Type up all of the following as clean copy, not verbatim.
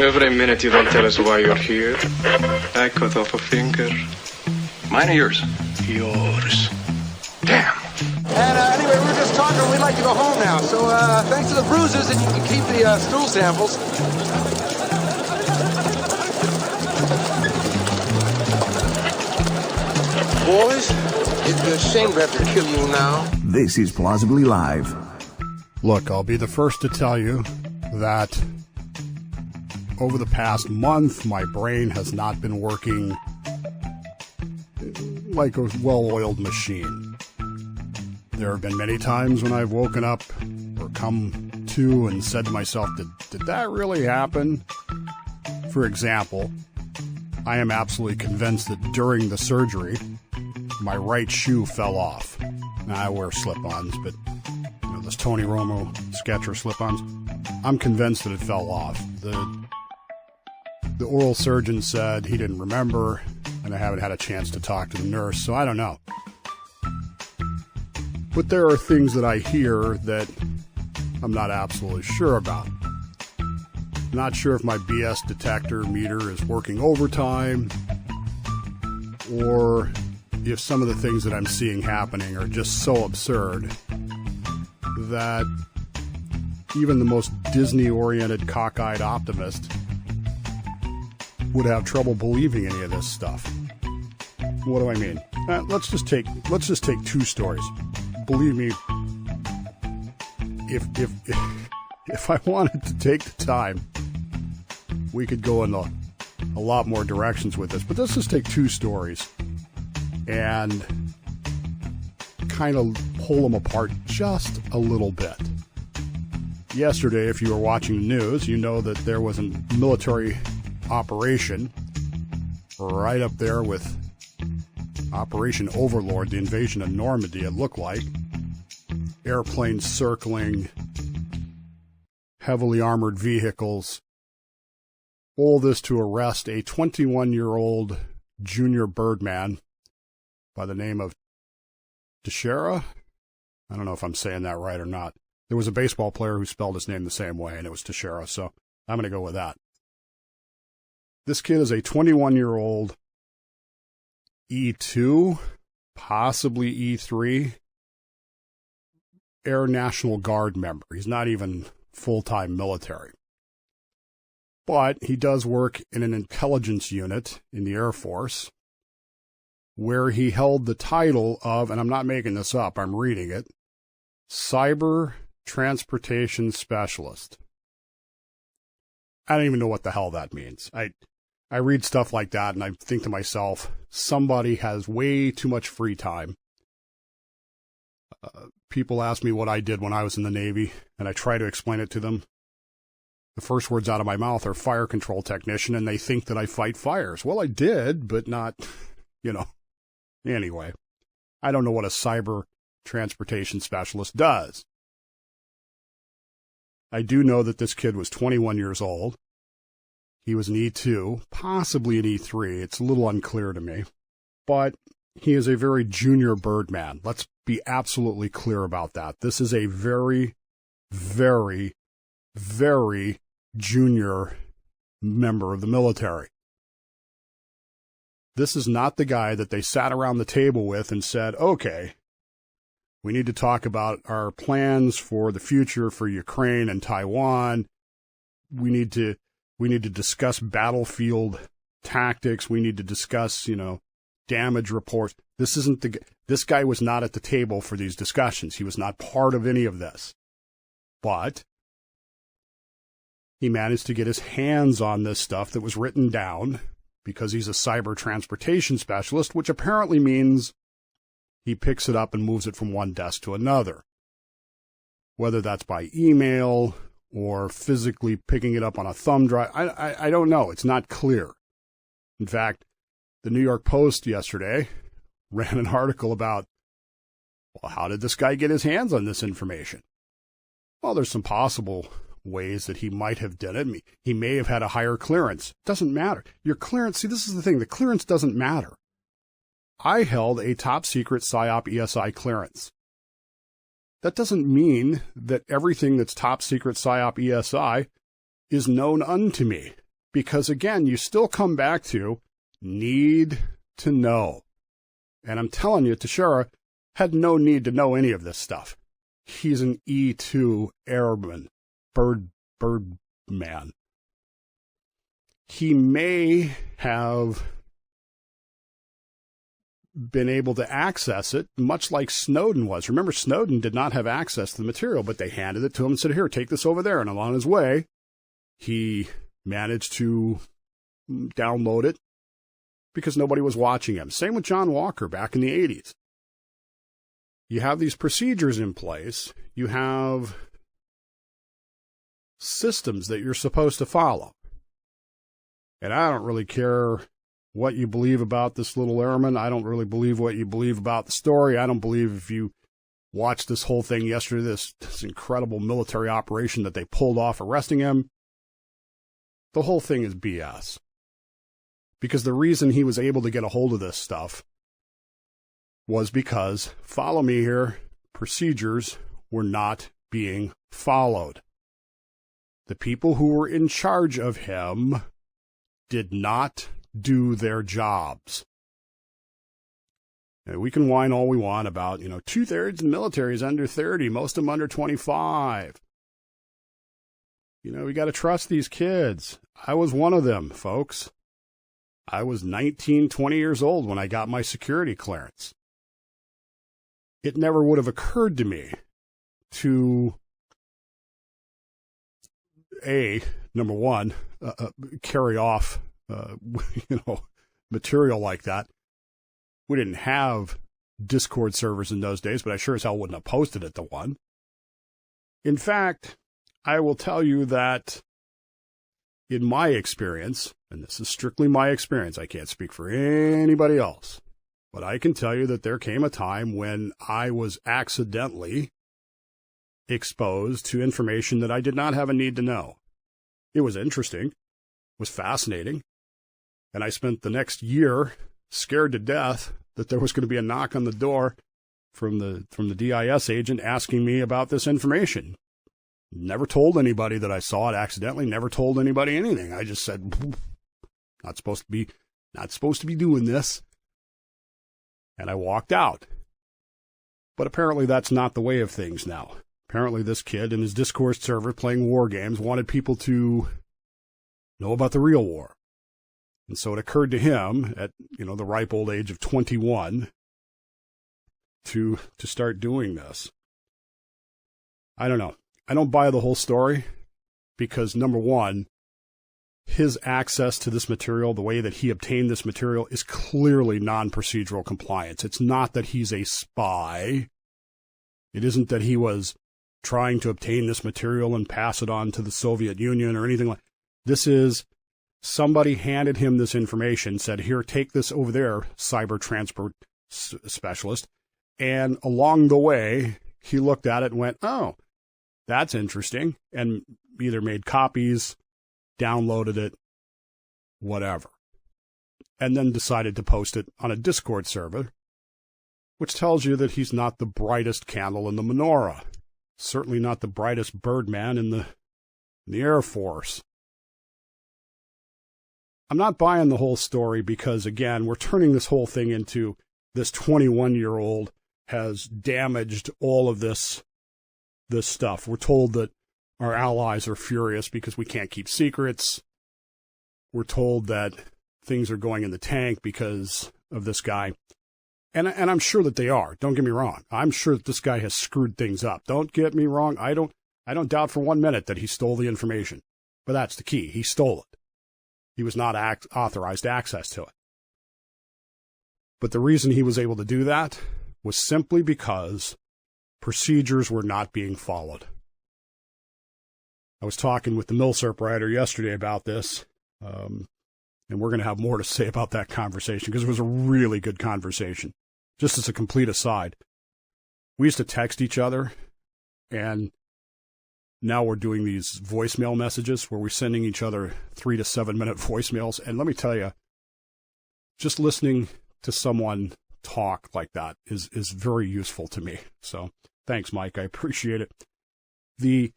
Every minute you don't tell us why you're here, I cut off a finger. Mine or yours? Yours. Damn. And anyway, we were just talking. We'd like to go home now. So thanks to the bruises, and you can keep the stool samples. Boys, it'd be a shame to have to kill you now. This is Plausibly Live. Look, I'll be the first to tell you that over the past month, my brain has not been working like a well-oiled machine. There have been many times when I've woken up or come to and said to myself, did that really happen? For example, I am absolutely convinced that during the surgery, my right shoe fell off. Now, I wear slip-ons, but those Tony Romo Skechers slip-ons, I'm convinced that it fell off. The oral surgeon said he didn't remember, and I haven't had a chance to talk to the nurse, so I don't know. But there are things that I hear that I'm not absolutely sure about. Not sure if my BS detector meter is working overtime, or if some of the things that I'm seeing happening are just so absurd that even the most Disney-oriented, cockeyed optimist would have trouble believing any of this stuff. What do I mean? Let's just take two stories. Believe me, if I wanted to take the time, we could go in a lot more directions with this. But let's just take two stories and kind of pull them apart just a little bit. Yesterday, if you were watching the news, you know that there was a military operation right up there with Operation Overlord, the invasion of Normandy, it looked like. Airplanes circling, heavily armored vehicles. All this to arrest a 21-year-old junior birdman by the name of Teixeira. I don't know if I'm saying that right or not. There was a baseball player who spelled his name the same way, and it was Teixeira, so I'm going to go with that. This kid is a 21-year-old E2, possibly E3, Air National Guard member. He's not even full-time military. But he does work in an intelligence unit in the Air Force, where he held the title of, and I'm not making this up, I'm reading it, Cyber Transportation Specialist. I don't even know what the hell that means. I read stuff like that and I think to myself, somebody has way too much free time. People ask me what I did when I was in the Navy, and I try to explain it to them. The first words out of my mouth are fire control technician, and they think that I fight fires. Well, I did, but not, Anyway, I don't know what a cyber transportation specialist does. I do know that this kid was 21 years old. He was an E2, possibly an E3. It's a little unclear to me. But he is a very junior birdman. Let's be absolutely clear about that. This is a very, very, very junior member of the military. This is not the guy that they sat around the table with and said, okay, we need to talk about our plans for the future for Ukraine and Taiwan. We need to discuss battlefield tactics. We need to discuss, damage reports. This guy was not at the table for these discussions. He was not part of any of this. But he managed to get his hands on this stuff that was written down because he's a cyber transportation specialist, which apparently means he picks it up and moves it from one desk to another. Whether that's by email or physically picking it up on a thumb drive, I don't know. It's not clear. In fact, the New York Post yesterday ran an article about, well, how did this guy get his hands on this information? Well, there's some possible ways that he might have done it. He may have had a higher clearance. Doesn't matter. Your clearance, see, this is the thing. The clearance doesn't matter. I held a top secret PSYOP ESI clearance. That doesn't mean that everything that's top secret PSYOP ESI is known unto me. Because again, you still come back to need to know. And I'm telling you, Teixeira had no need to know any of this stuff. He's an E-2 airman, bird man. He may have been able to access it, much like Snowden was. Remember, Snowden did not have access to the material, but they handed it to him and said, here, take this over there. And along his way, he managed to download it because nobody was watching him. Same with John Walker back in the 80s. You have these procedures in place. You have systems that you're supposed to follow. And I don't really care what you believe about this little airman. I don't really believe what you believe about the story. I don't believe if you watched this whole thing yesterday, this incredible military operation that they pulled off arresting him. The whole thing is BS. Because the reason he was able to get a hold of this stuff was because, follow me here, procedures were not being followed. The people who were in charge of him did not do their jobs. And we can whine all we want about, 2/3 of the military is under 30, most of them under 25. We got to trust these kids. I was one of them, folks. I was 19, 20 years old when I got my security clearance. It never would have occurred to me to, number one, carry off, material like that. We didn't have Discord servers in those days, but I sure as hell wouldn't have posted it to one. In fact, I will tell you that in my experience, and this is strictly my experience, I can't speak for anybody else, but I can tell you that there came a time when I was accidentally exposed to information that I did not have a need to know. It was interesting, was fascinating, and I spent the next year scared to death that there was going to be a knock on the door from the DIS agent asking me about this information. Never told anybody that I saw it accidentally, never told anybody anything. I just said, not supposed to be doing this. And I walked out. But apparently that's not the way of things now. Apparently this kid and his Discord server playing war games wanted people to know about the real war. And so it occurred to him at, the ripe old age of 21 to start doing this. I don't know. I don't buy the whole story because, number one, his access to this material, the way that he obtained this material, is clearly non-procedural compliance. It's not that he's a spy. It isn't that he was trying to obtain this material and pass it on to the Soviet Union or anything like that. This is somebody handed him this information, said, here, take this over there, cyber transport specialist. And along the way, he looked at it and went, oh, that's interesting, and either made copies, downloaded it, whatever, and then decided to post it on a Discord server, which tells you that he's not the brightest candle in the menorah, certainly not the brightest birdman in the Air Force. I'm not buying the whole story because, again, we're turning this whole thing into this 21-year-old has damaged all of this stuff. We're told that our allies are furious because we can't keep secrets. We're told that things are going in the tank because of this guy. And I'm sure that they are. Don't get me wrong. I'm sure that this guy has screwed things up. Don't get me wrong. I don't doubt for 1 minute that he stole the information. But that's the key. He stole it. He was not authorized access to it. But the reason he was able to do that was simply because procedures were not being followed. I was talking with the Milsurp writer yesterday about this, and we're going to have more to say about that conversation because it was a really good conversation. Just as a complete aside, we used to text each other, and now we're doing these voicemail messages where we're sending each other 3 to 7 minute voicemails. And let me tell you, just listening to someone talk like that is very useful to me. So thanks, Mike. I appreciate it. The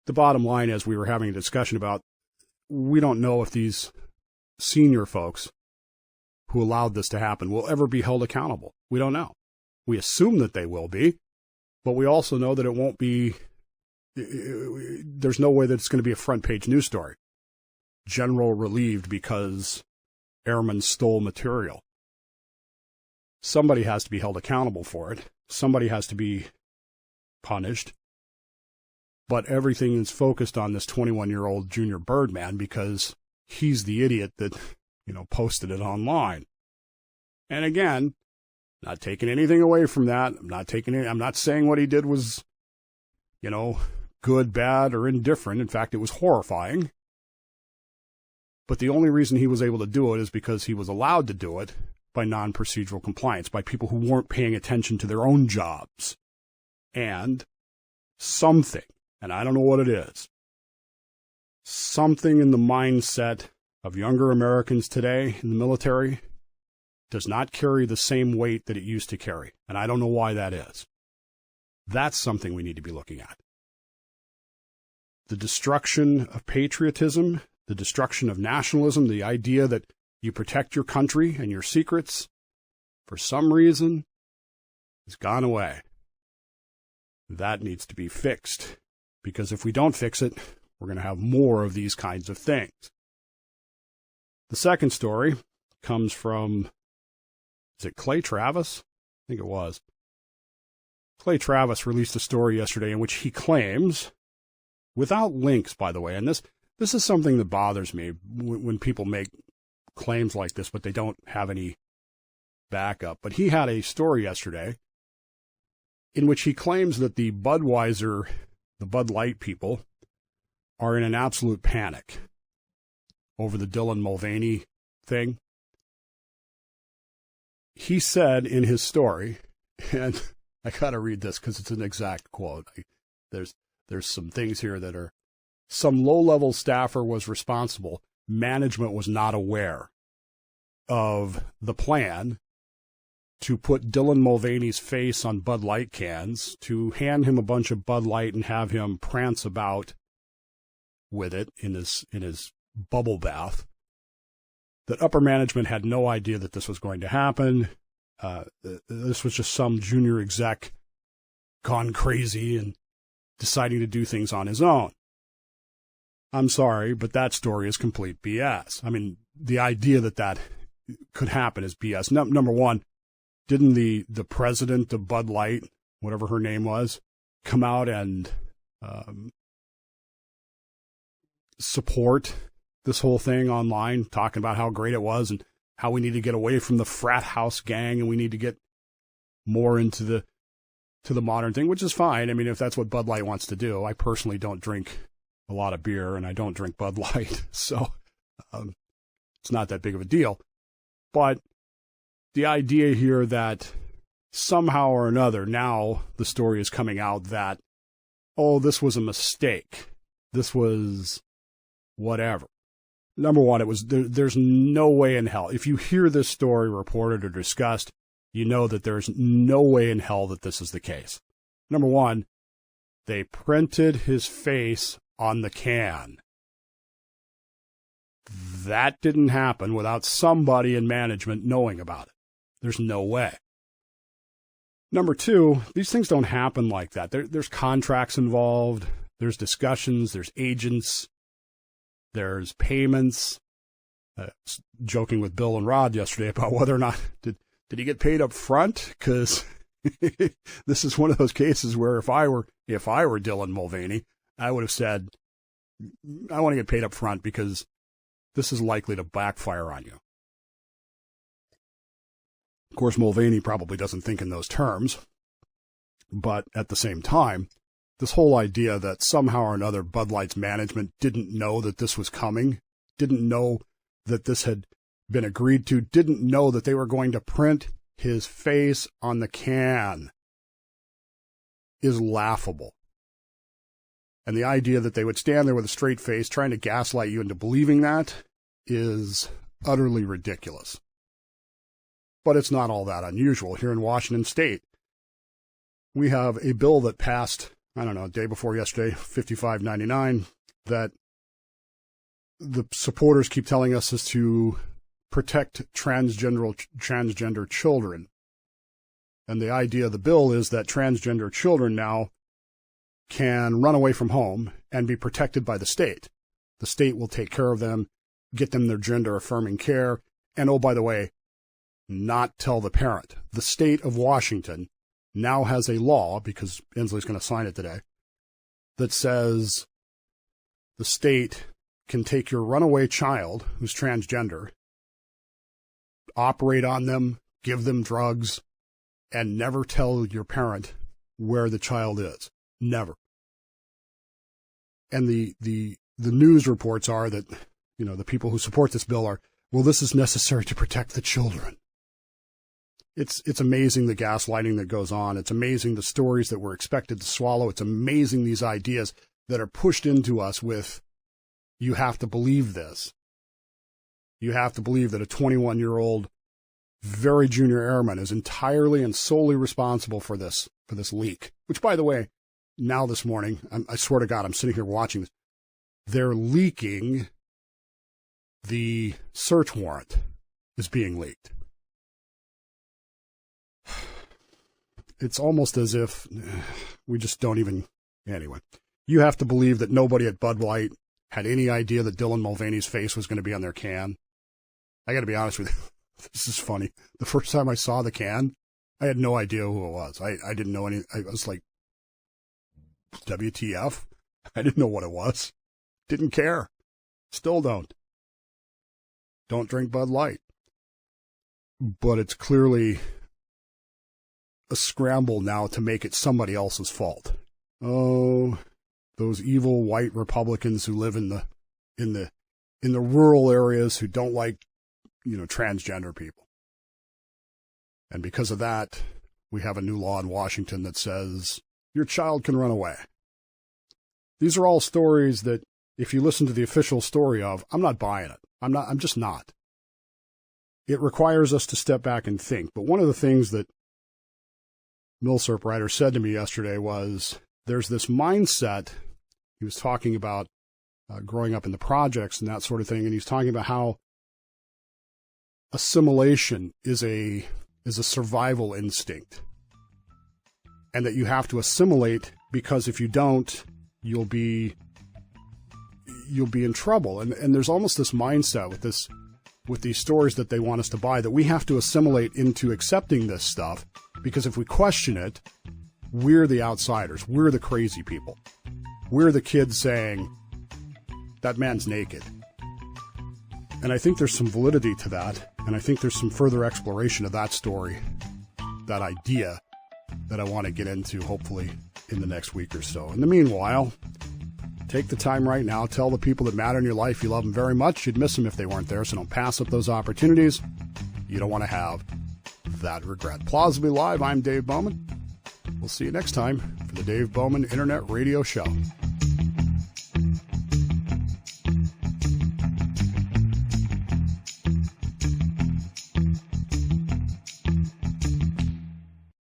bottom line, as we were having a discussion about, we don't know if these senior folks who allowed this to happen will ever be held accountable. We don't know. We assume that they will be, but we also know that it won't be, there's no way that it's going to be a front page news story. General relieved because airmen stole material. Somebody has to be held accountable for it. Somebody has to be punished. But everything is focused on this 21-year-old junior birdman because he's the idiot that, posted it online. And again, not taking anything away from that. I'm not saying what he did was, good, bad, or indifferent. In fact, it was horrifying. But the only reason he was able to do it is because he was allowed to do it by non-procedural compliance, by people who weren't paying attention to their own jobs. And something, and I don't know what it is, something in the mindset of younger Americans today in the military does not carry the same weight that it used to carry. And I don't know why that is. That's something we need to be looking at. The destruction of patriotism, the destruction of nationalism, the idea that you protect your country and your secrets, for some reason, has gone away. That needs to be fixed, because if we don't fix it, we're going to have more of these kinds of things. The second story comes from, is it Clay Travis? I think it was. Clay Travis released a story yesterday in which he claims, without links, by the way, and this is something that bothers me when people make claims like this, but they don't have any backup. But he had a story yesterday in which he claims that the Budweiser, the Bud Light people, are in an absolute panic over the Dylan Mulvaney thing. He said in his story, and I got to read this because it's an exact quote. There's some things here that are, some low-level staffer was responsible. Management was not aware of the plan to put Dylan Mulvaney's face on Bud Light cans, to hand him a bunch of Bud Light and have him prance about with it in his bubble bath. That upper management had no idea that this was going to happen. This was just some junior exec gone crazy and deciding to do things on his own. I'm sorry, but that story is complete BS. I mean, the idea that could happen is BS. Number one, didn't the president of Bud Light, whatever her name was, come out and support this whole thing online, talking about how great it was and how we need to get away from the frat house gang and we need to get more into the modern thing, which is fine. I mean, if that's what Bud Light wants to do. I personally don't drink a lot of beer and I don't drink Bud Light, so it's not that big of a deal. But the idea here that somehow or another now the story is coming out that, oh, this was a mistake. This was whatever. Number one, there's no way in hell. If you hear this story reported or discussed, you know that there's no way in hell that this is the case. Number one, they printed his face on the can. That didn't happen without somebody in management knowing about it. There's no way. Number two, these things don't happen like that. There's contracts involved. There's discussions. There's agents. There's payments. Joking with Bill and Rod yesterday about whether or not did he get paid up front? Because this is one of those cases where if I were Dylan Mulvaney, I would have said, I want to get paid up front because this is likely to backfire on you. Of course, Mulvaney probably doesn't think in those terms, but at the same time, this whole idea that somehow or another Bud Light's management didn't know that this was coming, didn't know that this had been agreed to, didn't know that they were going to print his face on the can, is laughable. And the idea that they would stand there with a straight face trying to gaslight you into believing that is utterly ridiculous. But it's not all that unusual. Here in Washington State, we have a bill that passed, I don't know, day before yesterday, 5599, that the supporters keep telling us is to protect transgender children. And the idea of the bill is that transgender children now can run away from home and be protected by the state. The state will take care of them, get them their gender-affirming care, and oh, by the way, not tell the parent. The state of Washington now has a law, because Inslee's going to sign it today, that says the state can take your runaway child who's transgender, operate on them, give them drugs, and never tell your parent where the child is. Never. And the news reports are that, the people who support this bill are, well, this is necessary to protect the children. It's amazing the gaslighting that goes on. It's amazing the stories that we're expected to swallow. It's amazing these ideas that are pushed into us with, you have to believe this. You have to believe that a 21-year-old, very junior airman is entirely and solely responsible for this leak. Which, by the way, now this morning, I swear to God, I'm sitting here watching this. They're leaking. The search warrant is being leaked. It's almost as if we just don't even... Anyway, you have to believe that nobody at Bud Light had any idea that Dylan Mulvaney's face was going to be on their can. I got to be honest with you. This is funny. The first time I saw the can, I had no idea who it was. I didn't know any... I was like, WTF? I didn't know what it was. Didn't care. Still don't. Don't drink Bud Light. But it's clearly a scramble now to make it somebody else's fault. Oh, those evil white Republicans who live in the rural areas who don't like, transgender people. And because of that, we have a new law in Washington that says your child can run away. These are all stories that, if you listen to the official story of, I'm not buying it. I'm just not. It requires us to step back and think. But one of the things that Millsarp Writer said to me yesterday was, there's this mindset. He was talking about growing up in the projects and that sort of thing, and he's talking about how assimilation is a survival instinct, and that you have to assimilate, because if you don't, you'll be in trouble. And there's almost this mindset with these stories that they want us to buy, that we have to assimilate into accepting this stuff, because if we question it, we're the outsiders. We're the crazy people. We're the kids saying, that man's naked. And I think there's some validity to that, and I think there's some further exploration of that story, that idea, that I want to get into, hopefully, in the next week or so. In the meanwhile, take the time right now, tell the people that matter in your life you love them very much. You'd miss them if they weren't there, so don't pass up those opportunities. You don't want to have that regret. Plausibly Live, I'm Dave Bowman. We'll see you next time for the Dave Bowman Internet Radio Show.